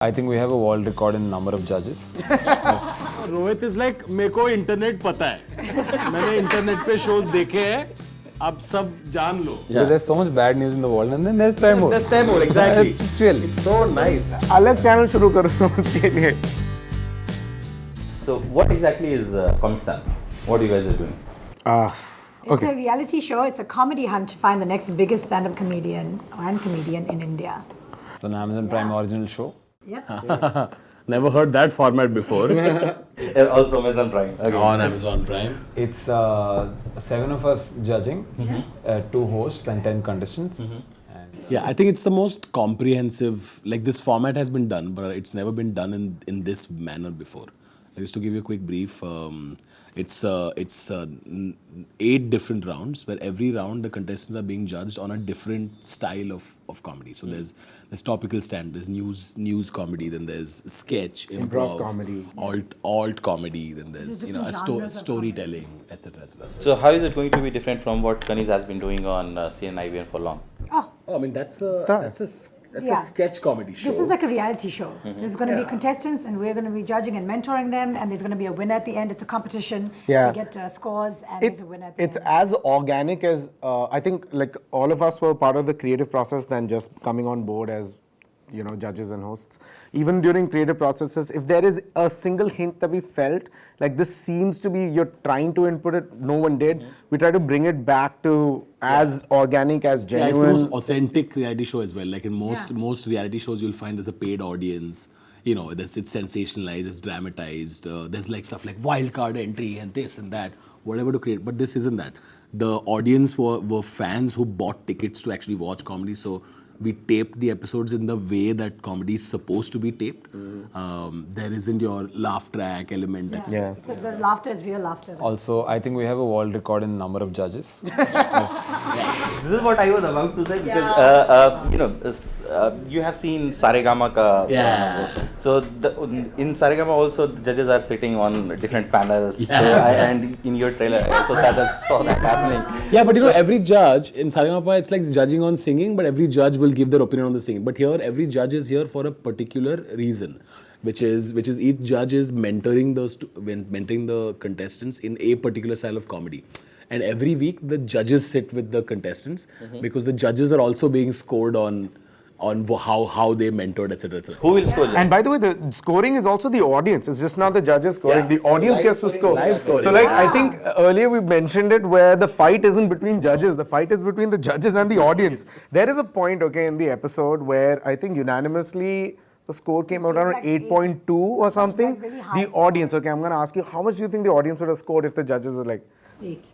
I think we have a world record in number of judges. Rohit is like मेरे को internet पता है मैंने इंटरनेट पे शोज देखे हैं अब सब जान लो Because there's so much bad news in the world, and then there's Taimur. That's Taimur, exactly. It's chill. It's so nice. अलग चैनल शुरू करो उसके लिए. So what exactly is Comicstaan? What you guys are doing? It's a reality show. It's a comedy hunt to find the next biggest stand-up comedian in India. It's an Amazon Prime original show. Yep. never heard that format before Also Amazon Prime. Okay. on Amazon Prime It's 7 of us judging, 2 hosts and 10 contestants. And yeah I think it's the most comprehensive like this format has been done but it's never been done in this manner before. Just to give you a quick brief, it's 8 different rounds where every round the contestants are being judged on a different style of comedy. So there's topical stand, there's news comedy, then there's sketch, improv comedy, alt comedy, then there's different storytelling, etc. So how is it going to be different from what Kaneez has been doing on CNIBN for long? I mean that's a sketch comedy show. This is like a reality show. There's going to be contestants, and we're going to be judging and mentoring them, and there's going to be a winner at the end. It's a competition. Yeah. We get scores, and there's a winner at the It's end. as organic as I think. Like all of us were part of the creative process than just coming on board as judges and hosts. Even during creative processes, if there is a single hint that we felt like this seems to be you're trying to input it, no one did. We try to bring it back to as organic as Yeah, it's the genuine. most authentic reality show as well. Like in most reality shows, you'll find there's a paid audience. It's sensationalized, it's dramatized. There's like stuff like wild card entry and this and that, whatever to create. But this isn't that. The audience were fans who bought tickets to actually watch comedy. So we taped the episodes in the way that comedy is supposed to be taped. There isn't your laugh track element. Etc. Yeah. So the laughter is real laughter. also, I think we have a world record in number of judges. This is what I was about to say because you have seen Saregama ka. Yeah. So in Saregama also the judges are sitting on different panels. Yeah. So and in your trailer I also saw that happening. Yeah, but every judge in Saregama, it's like judging on singing, but every judge will give their opinion on the singing. But here, every judge is here for a particular reason, which is each judge is mentoring the contestants in a particular style of comedy. And every week, the judges sit with the contestants because the judges are also being scored on how they mentored, etc. Who will score? And by the way, the scoring is also the audience. It's just not the judges scoring. Yeah. The audience gets to score. Live scoring. So, like, I think earlier we mentioned it where the fight isn't between judges. The fight is between the judges and the audience. There is a point, in the episode where I think unanimously the score came out around Like 8.2 or something. Like really high The audience, I'm going to ask you, how much do you think the audience would have scored if the judges are like, 8.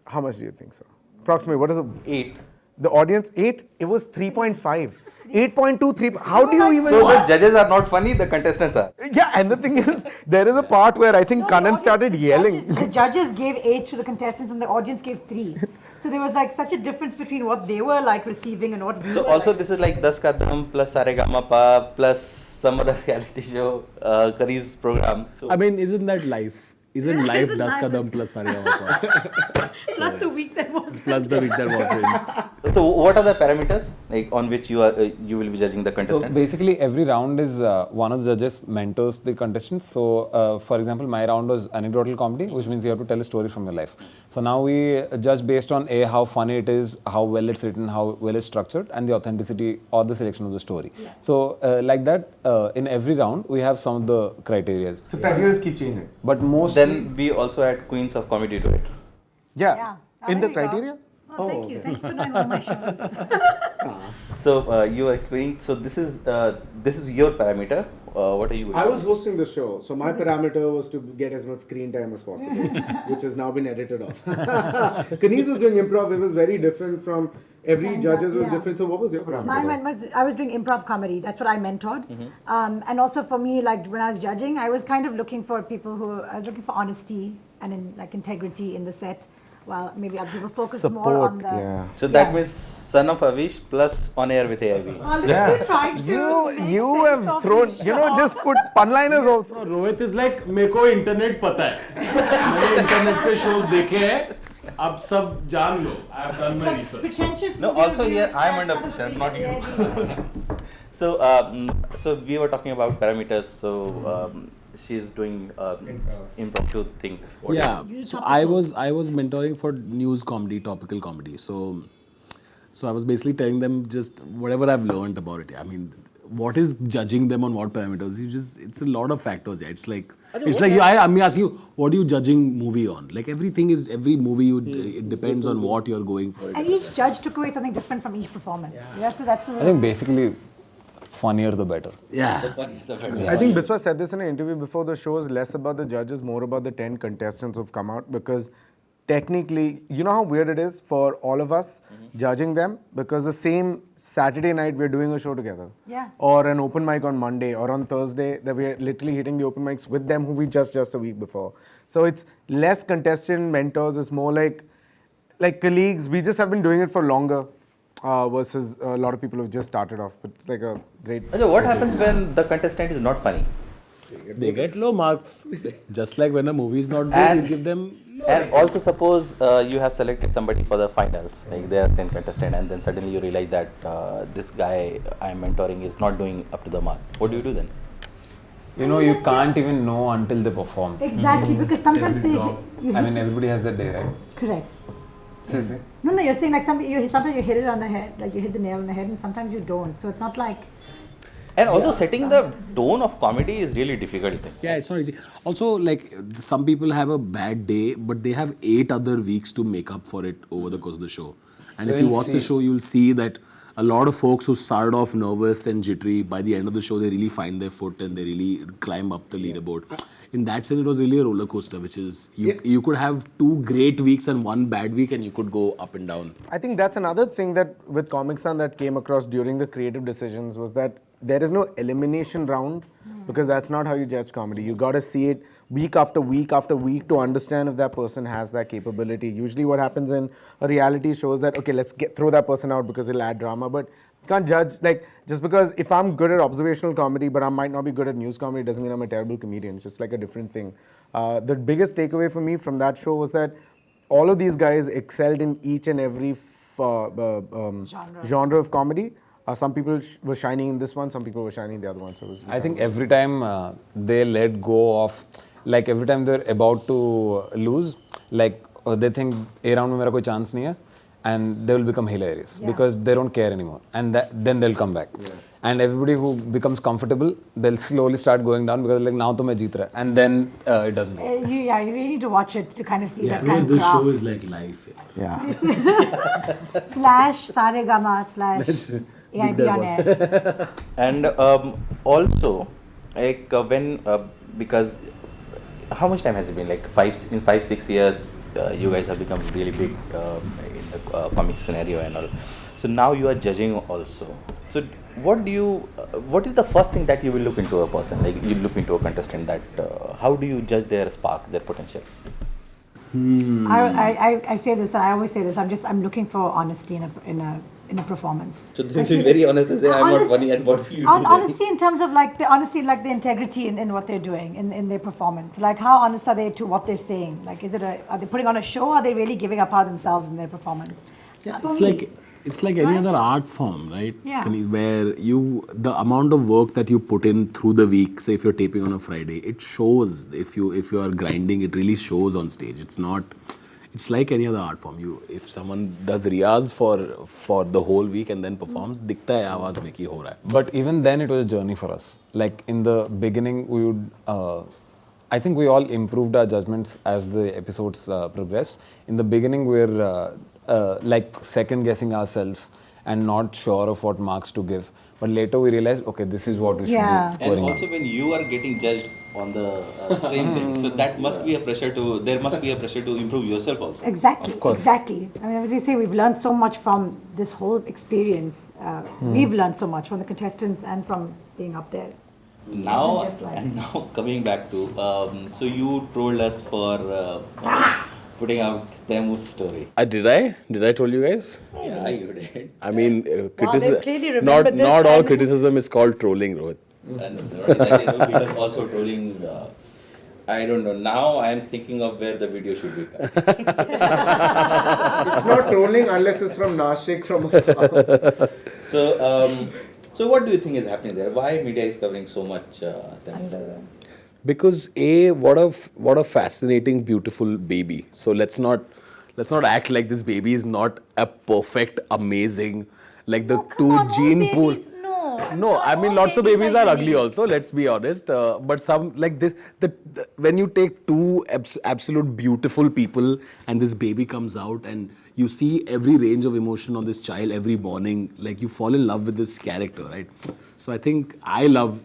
how much do you think so? Approximately, what is it? 8. The audience, 8? It was 3.5. 8.2, 3. How do you even... So the judges are not funny, the contestants are. Yeah, and the thing is, there is a part where I think No, Kanan started yelling. The judges gave 8 to the contestants, and the audience gave 3. So there was like such a difference between what they were like receiving and what we So were also like. this is like Das Ka Dam plus Saregama Pa plus some other reality show, Kaneez program. So I mean, isn't that life? Isn't life Isn't Das life- Kadam plus Saregama Plus the week that was. plus the week that was in? So what are the parameters like on which you will be judging the So contestants? basically, every round is one of the judges mentors the contestants. So, for example, my round was anecdotal comedy, which means you have to tell a story from your life. So now we judge based on how funny it is, how well it's written, how well it's structured, and the authenticity or the selection of the story. So, like that, in every round, we have some of the criteria. So criteria keep changing. But most Then we also add Queens of Comedy to it. Yeah. Yeah. In There the we go. criteria? Oh, thank you. Thank you for knowing all my shows. So you are explaining. So this is your parameter. What are you? I was hosting the show, so my parameter was to get as much screen time as possible, which has now been edited off. Kaneez was doing improv. It was very different from every judges was Yeah. different. So what was your parameter? I was doing improv comedy. That's what I mentored. And also for me, like when I was judging, I was kind of looking for people I was looking for honesty and integrity in the set. Well, maybe other people focus more on the... yeah. So that means son of Abish plus on air with AIB. Yeah. Trying to make You sense have of thrown, the show. just put pun-liners also. Rohit is like मेरे को internet पता है मैंने internet पे shows देखे हैं अब सब जान लो I have done my Like research pretentious No, movie also reviews here I am slash under kind of pressure, not you. Yeah. So we were talking about parameters. So she's doing impromptu thing. What Yeah. So I was mentoring for news comedy, topical comedy. So I was basically telling them just whatever I've learned about it. I mean, what is judging them on what parameters? It's a lot of factors. Yeah, it's like I'm asking you, what are you judging movie on? Like every movie it depends on what you're going for. And each judge took away something different from each performance. That's I think basically, funnier the better. Yeah. I think Biswa said this in an interview before the show is less about the judges, more about the 10 contestants who've come out because technically, you know how weird it is for all of us judging them because the same Saturday night we're doing a show together. Yeah. Or an open mic on Monday or on Thursday that we're literally hitting the open mics with them who we just a week before. So it's less contestant mentors, it's more like colleagues. We just have been doing it for longer. Versus a lot of people who've just started off. But it's like a great... So what happens when the contestant is not funny? They get low marks. Just like when a movie is not good, you give them low. And also suppose you have selected somebody for the finals, like there are 10 contestants, and then suddenly you realize that this guy I'm mentoring is not doing up to the mark. What do you do then? You know, you can't even know until they perform. Exactly, because sometimes everybody has their day, right? Correct. See. No, you're saying like sometimes you hit it on the head, like you hit the nail on the head, and sometimes you don't. So it's not like... And also setting the tone of comedy is really difficult thing. Yeah, it's not easy. Also, like some people have a bad day, but they have 8 other weeks to make up for it over the course of the show. And if you watch the show, you'll see that a lot of folks who started off nervous and jittery, by the end of the show, they really find their foot and they really climb up the leaderboard. In that sense, it was really a roller coaster, which is you could have 2 great weeks and 1 bad week, and you could go up and down. I think that's another thing that with Comicstaan that came across during the creative decisions was that there is no elimination round because that's not how you judge comedy. You got to see it week after week after week to understand if that person has that capability. Usually what happens in a reality show is that, okay, let's throw that person out because it'll add drama, but you can't judge, like, just because if I'm good at observational comedy but I might not be good at news comedy doesn't mean I'm a terrible comedian. It's just like a different thing. The biggest takeaway for me from that show was that all of these guys excelled in each and every genre of comedy. Some people were shining in this one, some people were shining in the other one. So I think every time they let go of, like every time they're about to lose, like they think A round mein mera koi chance nahi hai, and they will become hilarious because they don't care anymore, and then they'll come back. And everybody who becomes comfortable, they'll slowly start going down because like now to main jeet raha, and then it doesn't go. You really need to watch it to kind of see that kind of This graph. show is like life. yeah. / Saregama / AIB on air. And also, like when because how much time has it been? Like 5-6 years, you guys have become really big in the comic scenario and all. So now you are judging also. So what is the first thing that you will look into a person? Like you look into a contestant that how do you judge their spark, their potential? I say this. I always say this. I'm looking for honesty in a performance. So they will be very honest and say, I'm not funny at what you do. Honesty in terms of like the integrity in what they're doing in their performance. Like how honest are they to what they're saying? Like are they putting on a show or are they really giving up part of themselves in their performance? Yeah, it's like any other art form, right? Yeah. Where the amount of work that you put in through the week, say if you're taping on a Friday, it shows. If you are grinding, it really shows on stage. It's like any other art form. If someone does riyaz for the whole week and then performs, दिखता है आवाज में कि हो रहा है. But even then, it was a journey for us. Like in the beginning, we would. I think we all improved our judgments as the episodes progressed. In the beginning, we were like second guessing ourselves and not sure of what marks to give. But later we realized, okay, this is what we should be scoring. And also when you are getting judged on the same thing, so that must be a pressure there must be a pressure to improve yourself also. Exactly. Of course. Exactly. I mean, as you say, we've learned so much from this whole experience. We've learned so much from the contestants and from being up there. Now coming back to so you told us for putting out Taimur's story. Did I told you guys? Yeah, you did. I mean, they clearly remember this not all and- criticism is called trolling, Rohit. And not exactly, because also trolling. I don't know. Now I am thinking of where the video should be cut. It's not trolling unless it's from Nashik, from a So So what do you think is happening there? Why media is covering so much Taimur? Because what a fascinating, beautiful baby. So let's not act like this baby is not a perfect, amazing, like the gene pool. No, I mean lots of babies are ugly also. Let's be honest. But some like this, when you take two absolute beautiful people and this baby comes out and you see every range of emotion on this child every morning, like you fall in love with this character, right? So I think I love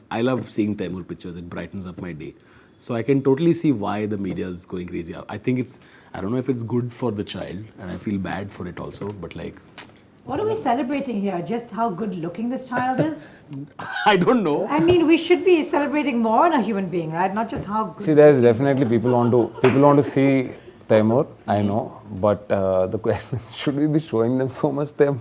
seeing Taimur pictures. It brightens up my day. So I can totally see why the media is going crazy. I think I don't know if it's good for the child, and I feel bad for it also. But like, What are we celebrating here? Just how good looking this child is? I don't know. I mean, we should be celebrating more in a human being, right? Not just how good. See, there's definitely people want to see Taimur, I know, but the question is, should we be showing them so much Taimur?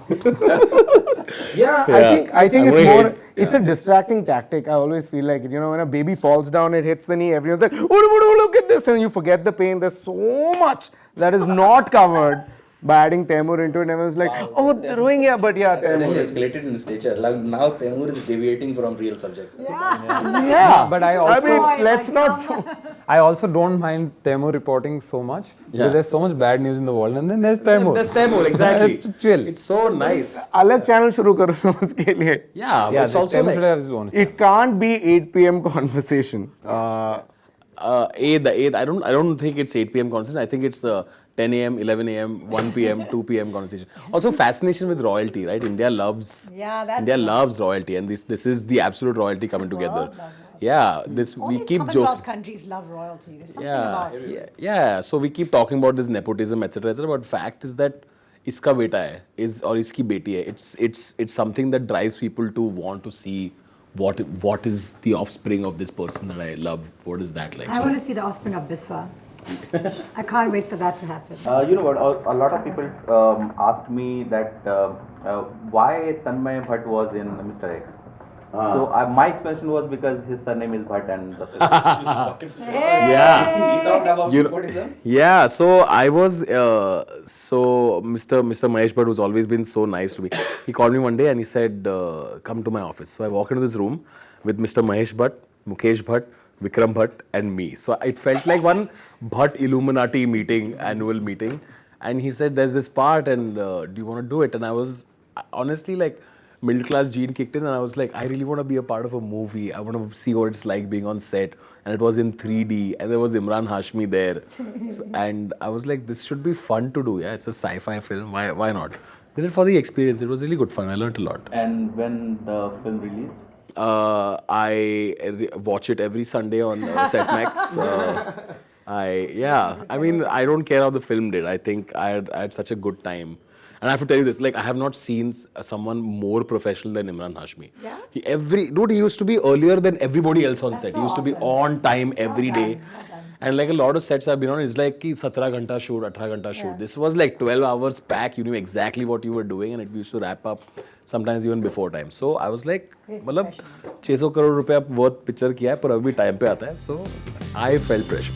Yeah, I think it's more. It's a distracting tactic. I always feel like, you know, when a baby falls down, it hits the knee. Everyone's like, oh, look at this, and you forget the pain. There's so much that is not covered by adding Taimur into it. And everyone's like, oh, they're doing it, but yeah, Taimur Taimur. escalated in stature. Like now Taimur is deviating from real subject. Yeah, But I mean, let's not. I also don't mind Taimur reporting so much because there's so much bad news in the world, and then there's Taimur. That's Taimur, exactly. It's chill. It's so nice. अलग channel शुरू करो ना उसके लिए. Yeah, Yeah, it's also Taimur like, should have his own. It can't be 8 p.m. conversation. I don't think it's 8 p.m. conversation. I think it's 10 a.m., 11 a.m., 1 p.m., 2 p.m. conversation. Also fascination with royalty, right? India loves royalty, and this is the absolute royalty coming together. Yeah, we keep joking. Countries love royalty. There's something about. Yeah. So we keep talking about this nepotism, etc., etc. But fact is that iska beta hai, or iski beti hai. It's something that drives people to want to see what is the offspring of this person that I love. What is that like? I want to see the offspring of Biswa. I can't wait for that to happen. You know what? A lot of people asked me that why Tanmay Bhat was in Mr. X. So my explanation was because his surname is Bhat and the film. Yeah. He talked about You know- nepotism. Yeah, so I was, Mr. Mahesh Bhat, who's always been so nice to me, he called me one day and he said, come to my office. So I walk into this room with Mr. Mahesh Bhat, Mukesh Bhat, Vikram Bhat and me. So it felt like one Bhat Illuminati meeting, annual meeting. And he said, there's this part and do you want to do it? And I was honestly like, middle class gene kicked in and I was like, I really want to be a part of a movie. I want to see what it's like being on set. And it was in 3D and there was Imran Hashmi there. And I was like, this should be fun to do. Yeah, it's a sci-fi film. Why not? Did it for the experience. It was really good fun. I learned a lot. And when the film released? I watch it every Sunday on Setmax. I mean, I don't care how the film did. I think I had such a good time. And I have to tell you this, like I have not seen someone more professional than Imran Hashmi. Yeah? He used to be earlier than everybody else on set. so He used to be awesome. on time every day. And like a lot of sets I've been on, it's like ki 17 ghanta shoot, 18 ghanta shoot. Yeah. This was like 12 hours pack. You knew exactly what you were doing and it used to wrap up sometimes even before time. So I was like, मतलब 600 crore रुपया worth picture किया है पर अभी time पे आता है. So I felt pressure.